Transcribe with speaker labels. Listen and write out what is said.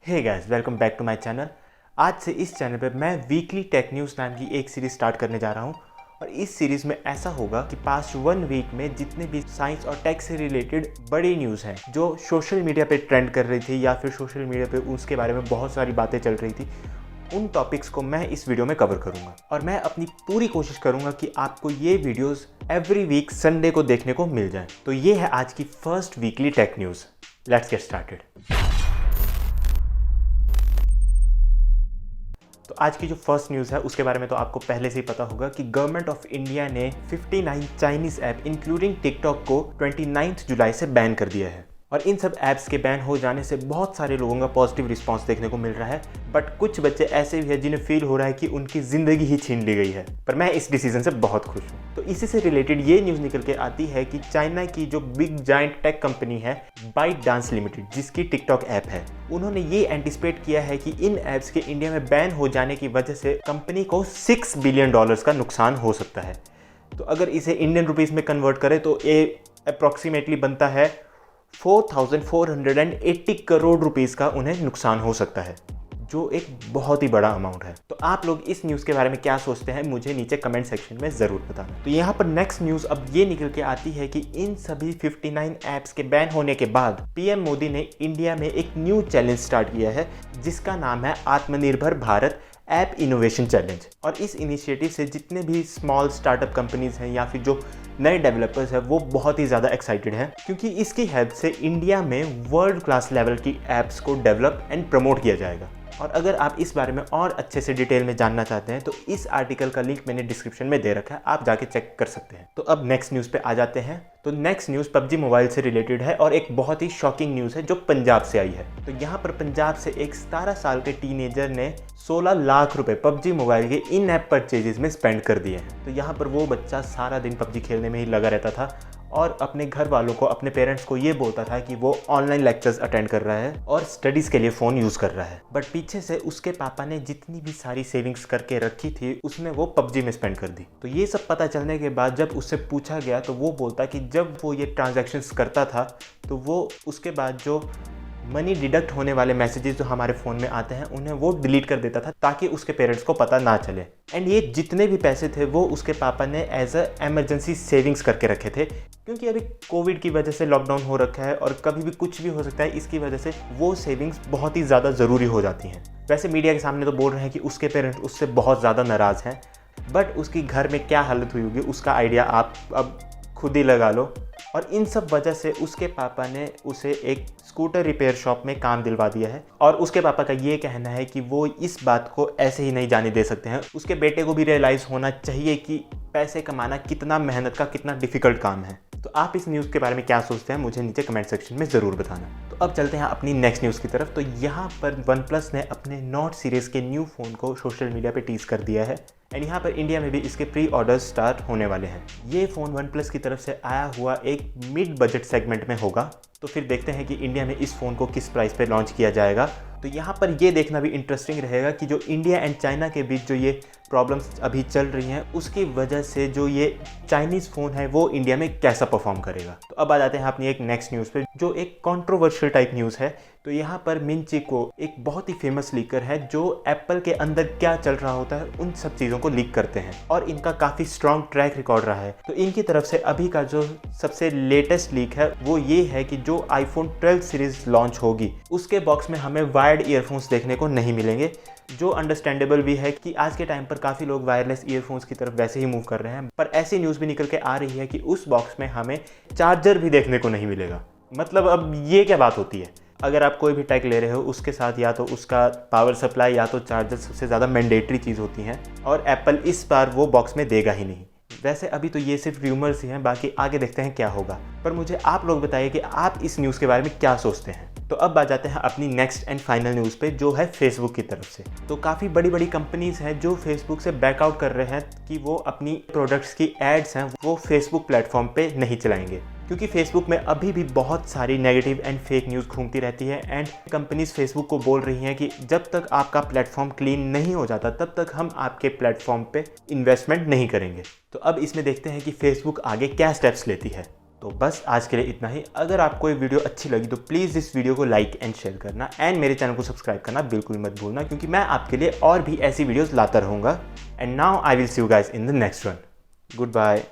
Speaker 1: Hey guys, welcome back to my channel. आज से इस चैनल पे मैं वीकली टेक न्यूज़ नाम की एक सीरीज़ स्टार्ट करने जा रहा हूँ। और इस सीरीज़ में ऐसा होगा कि पास्ट 1 वीक में जितने भी साइंस और टेक से रिलेटेड बड़ी न्यूज़ हैं जो सोशल मीडिया पे ट्रेंड कर रही थी या फिर सोशल मीडिया पे उसके बारे में बहुत सारी बातें चल रही थी, उन टॉपिक्स को मैं इस वीडियो में कवर करूँगा। और मैं अपनी पूरी कोशिश करूँगा कि आपको ये वीडियोज़ एवरी वीक संडे को देखने को मिल जाए। तो ये है आज की first weekly tech news. Let's get started. तो आज की जो फर्स्ट न्यूज़ है उसके बारे में तो आपको पहले से ही पता होगा कि गवर्नमेंट ऑफ इंडिया ने 59 चाइनीज़ ऐप इंक्लूडिंग टिकटॉक को 29 जुलाई से बैन कर दिया है। और इन सब ऐप्स के बैन हो जाने से बहुत सारे लोगों का पॉजिटिव रिस्पांस देखने को मिल रहा है, बट कुछ बच्चे ऐसे भी हैं जिन्हें फील हो रहा है कि उनकी ज़िंदगी ही छीन ली गई है। पर मैं इस डिसीजन से बहुत खुश हूँ। तो इसी से रिलेटेड ये न्यूज़ निकल के आती है कि चाइना की जो बिग जायंट टेक कंपनी है बाइट डांस लिमिटेड, जिसकी टिकटॉक ऐप है, उन्होंने ये एंटिसिपेट किया है कि इन ऐप्स के इंडिया में बैन हो जाने की वजह से कंपनी को $6 बिलियन का नुकसान हो सकता है। तो अगर इसे इंडियन रुपीज़ में कन्वर्ट करें तो ये अप्रॉक्सीमेटली बनता है 4,480 करोड़ रुपीस का उन्हें नुकसान हो सकता है, जो एक बहुत ही बड़ा अमाउंट है। तो आप लोग इस न्यूज़ के बारे में क्या सोचते हैं मुझे नीचे कमेंट सेक्शन में ज़रूर बताना। तो यहाँ पर नेक्स्ट न्यूज़ अब ये निकल के आती है कि इन सभी 59 ऐप्स के बैन होने के बाद पीएम मोदी ने इंडिया में एक न्यू चैलेंज स्टार्ट किया है जिसका नाम है आत्मनिर्भर भारत ऐप इनोवेशन चैलेंज। और इस इनिशिएटिव से जितने भी स्मॉल स्टार्टअप कंपनीज हैं या फिर जो नए डेवलपर्स हैं वो बहुत ही ज़्यादा एक्साइटेड हैं, क्योंकि इसकी हेल्प से इंडिया में वर्ल्ड क्लास लेवल की ऐप्स को डेवलप एंड प्रमोट किया जाएगा। और अगर आप इस बारे में और अच्छे से डिटेल में जानना चाहते हैं तो इस आर्टिकल का लिंक मैंने डिस्क्रिप्शन में दे रखा है, आप जाके चेक कर सकते हैं। तो अब नेक्स्ट न्यूज़ पे आ जाते हैं। तो नेक्स्ट न्यूज़ पबजी मोबाइल से रिलेटेड है और एक बहुत ही शॉकिंग न्यूज़ है जो पंजाब से आई है। तो यहाँ पर पंजाब से एक 17 साल के टीनेजर ने 16 लाख रुपए पबजी मोबाइल के इन ऐप परचेजेस में स्पेंड कर दिए हैं। तो यहाँ पर वो बच्चा सारा दिन पबजी खेलने में ही लगा रहता था और अपने घर वालों को, अपने पेरेंट्स को ये बोलता था कि वो ऑनलाइन लेक्चर्स अटेंड कर रहा है और स्टडीज़ के लिए फ़ोन यूज़ कर रहा है। बट पीछे से उसके पापा ने जितनी भी सारी सेविंग्स करके रखी थी उसमें वो पबजी में स्पेंड कर दी। तो ये सब पता चलने के बाद जब उससे पूछा गया तो वो बोलता कि जब वो ये ट्रांजैक्शंस करता था तो वो उसके बाद जो मनी डिडक्ट होने वाले मैसेजेस जो हमारे फ़ोन में आते हैं उन्हें वो डिलीट कर देता था ताकि उसके पेरेंट्स को पता ना चले। एंड ये जितने भी पैसे थे वो उसके पापा ने एज अ एमरजेंसी सेविंग्स करके रखे थे, क्योंकि अभी कोविड की वजह से लॉकडाउन हो रखा है और कभी भी कुछ भी हो सकता है। इसकी वजह से वो सेविंग्स बहुत ही ज़्यादा ज़रूरी हो जाती हैं। वैसे मीडिया के सामने तो बोल रहे हैं कि उसके पेरेंट्स उससे बहुत ज़्यादा नाराज़ हैं, बट उसकी घर में क्या हालत हुई होगी उसका आइडिया आप अब खुद ही लगा लो। और इन सब वजह से उसके पापा ने उसे एक स्कूटर रिपेयर शॉप में काम दिलवा दिया है। और उसके पापा का ये कहना है कि वो इस बात को ऐसे ही नहीं जाने दे सकते हैं। उसके बेटे को भी रियलाइज़ होना चाहिए कि पैसे कमाना कितना मेहनत का, कितना डिफ़िकल्ट काम है। तो आप इस न्यूज़ के बारे में क्या सोचते हैं मुझे नीचे कमेंट सेक्शन में ज़रूर बताना। तो अब चलते हैं अपनी नेक्स्ट न्यूज़ की तरफ। तो यहाँ पर वन प्लस ने अपने नोट सीरीज़ के न्यू फ़ोन को सोशल मीडिया पे टीज़ कर दिया है एंड यहाँ पर इंडिया में भी इसके प्री ऑर्डर्स स्टार्ट होने वाले हैं। ये फ़ोन वन प्लस की तरफ से आया हुआ एक मिड बजट सेगमेंट में होगा। तो फिर देखते हैं कि इंडिया में इस फ़ोन को किस प्राइस पे लॉन्च किया जाएगा। तो यहाँ पर ये देखना भी इंटरेस्टिंग रहेगा कि जो इंडिया एंड चाइना के बीच जो ये प्रॉब्लम्स अभी चल रही हैं उसकी वजह से जो ये चाइनीज़ फ़ोन है वो इंडिया में कैसा परफॉर्म करेगा। तो अब आ जाते हैं अपनी एक नेक्स्ट न्यूज़ पे जो एक कंट्रोवर्शियल टाइप न्यूज़ है। तो यहाँ पर मिंची को एक बहुत ही फेमस लीकर है जो एप्पल के अंदर क्या चल रहा होता है उन सब चीज़ों को लीक करते हैं और इनका काफ़ी स्ट्रॉन्ग ट्रैक रिकॉर्ड रहा है। तो इनकी तरफ से अभी का जो सबसे लेटेस्ट लीक है वो ये है कि जो आईफोन 12 सीरीज़ लॉन्च होगी उसके बॉक्स में हमें वायर्ड ईयरफोन्स देखने को नहीं मिलेंगे, जो अंडरस्टैंडेबल भी है कि आज के टाइम पर काफ़ी लोग वायरलेस ईयरफोन्स की तरफ वैसे ही मूव कर रहे हैं। पर ऐसी न्यूज़ भी निकल के आ रही है कि उस बॉक्स में हमें चार्जर भी देखने को नहीं मिलेगा। मतलब अब ये क्या बात होती है? अगर आप कोई भी टेक ले रहे हो उसके साथ या तो उसका पावर सप्लाई या तो चार्जर सबसे ज़्यादा मैंडेटरी चीज़ होती हैं और एप्पल इस बार वो बॉक्स में देगा ही नहीं। वैसे अभी तो ये सिर्फ र्यूमर्स ही हैं, बाकी आगे देखते हैं क्या होगा। पर मुझे आप लोग बताइए कि आप इस न्यूज़ के बारे में क्या सोचते हैं। तो अब आ जाते हैं अपनी नेक्स्ट एंड फाइनल न्यूज़ पे जो है फेसबुक की तरफ से। तो काफ़ी बड़ी बड़ी कंपनीज़ हैं जो फेसबुक से बैकआउट कर रहे हैं कि वो अपनी प्रोडक्ट्स की एड्स हैं वो फेसबुक प्लेटफॉर्म पे नहीं चलाएंगे, क्योंकि फेसबुक में अभी भी बहुत सारी नेगेटिव एंड फेक न्यूज़ घूमती रहती है एंड कंपनीज फेसबुक को बोल रही हैं कि जब तक आपका प्लेटफॉर्म क्लीन नहीं हो जाता तब तक हम आपके प्लेटफॉर्म पे इन्वेस्टमेंट नहीं करेंगे। तो अब इसमें देखते हैं कि फेसबुक आगे क्या स्टेप्स लेती है। तो बस आज के लिए इतना ही। अगर आपको ये वीडियो अच्छी लगी तो प्लीज़ इस वीडियो को लाइक एंड शेयर करना एंड मेरे चैनल को सब्सक्राइब करना बिल्कुल मत भूलना, क्योंकि मैं आपके लिए और भी ऐसी वीडियोस लाता रहूँगा। And now I will see you guys in the next one. Good bye.